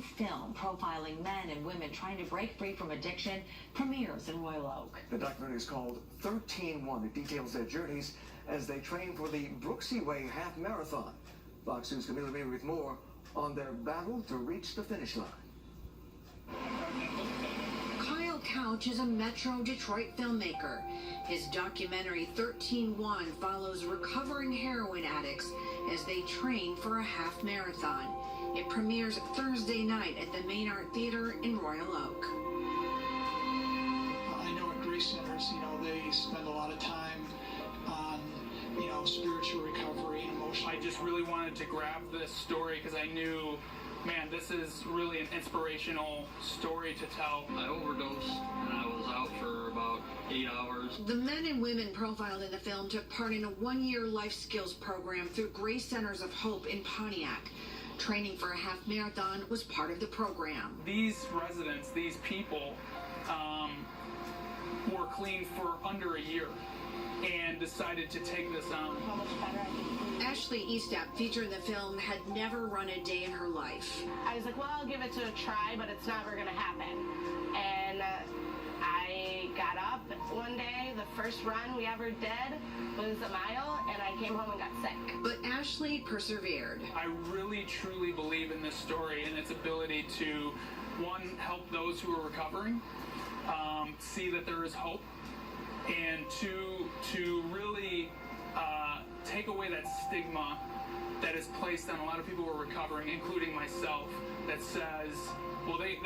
Film profiling men and women trying to break free from addiction premieres in Royal Oak. The documentary is called 13-1. It details their journeys as they train for the Brooksy Way half marathon. Fox News' Camila Mary with more on their battle to reach the finish line. Kyle Couch is a Metro Detroit filmmaker. His documentary 13-1 follows recovering heroin addicts as they train for a half marathon. It premieres Thursday night at the Main Art Theater in Royal Oak. I know at Grace Centers, they spend a lot of time on, spiritual recovery and emotional. I just really wanted to grab this story because I knew, man, this is really an inspirational story to tell. I overdosed and I was out for about 8 hours. The men and women profiled in the film took part in a one-year life skills program through Grace Centers of Hope in Pontiac. Training for a half marathon was part of the program. These residents, these people, were clean for under a year and decided to take this on. Ashley Eastap, featured in the film, had never run a day in her life. I was like, well, I'll give it a try, but it's never going to happen. And I got up one day, the first run we ever did was a mile, and I came home and got sick. But Ashley persevered. I really, truly believe in this story and its ability to, one, help those who are recovering, see that there is hope, and two, to really take away that stigma that is placed on a lot of people who are recovering, including myself, that says, well, they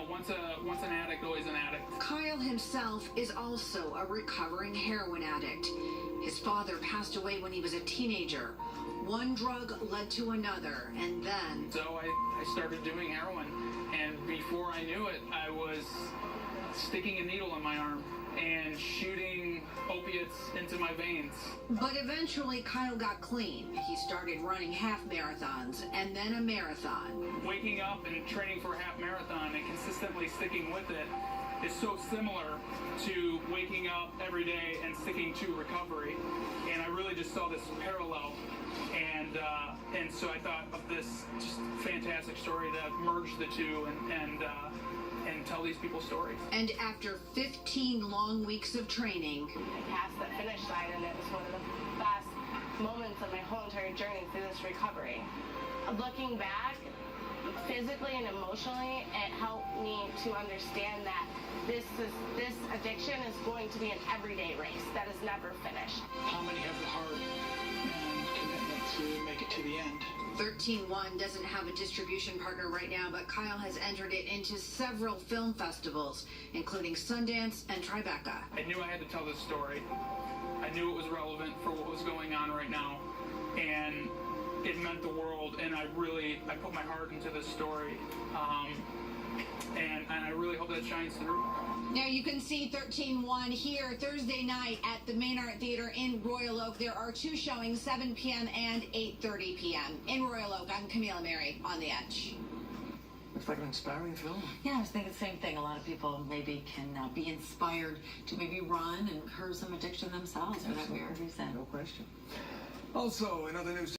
once an addict, always an addict. Kyle himself is also a recovering heroin addict. His father passed away when he was a teenager. One drug led to another, and then... So I started doing heroin, and before I knew it, I was sticking a needle in my arm and shooting opiates into my veins. But eventually, Kyle got clean. He started running half marathons and then a marathon. Waking up and training for a half marathon and consistently sticking with it is so similar to waking up every day and sticking to recovery. And I really just saw this parallel. And so I thought of this just fantastic story to merge the two and tell these people's stories. And after 15 long weeks of training, I passed the finish line, and it was one of the best moments of my whole entire journey through this recovery. Looking back, physically and emotionally, it helped me to understand that this addiction is going to be an everyday race that is never finished. How many have the heart and commitment to make it to the end? 13-1 doesn't have a distribution partner right now, but Kyle has entered it into several film festivals, including Sundance and Tribeca. I knew I had to tell this story. I knew it was relevant for what was going on right now, and it meant the world, and I put my heart into this story, and I really hope that shines through. Now you can see 13-1 here Thursday night at the Main Art Theater in Royal Oak. There are two showings, 7 p.m. and 8:30 p.m. in Royal Oak. I'm Camila Mary on The Edge. Looks like an inspiring film. Yeah, I was thinking the same thing. A lot of people maybe can be inspired to maybe run and curb some addiction themselves for that weird reason. No question. Also, in other news.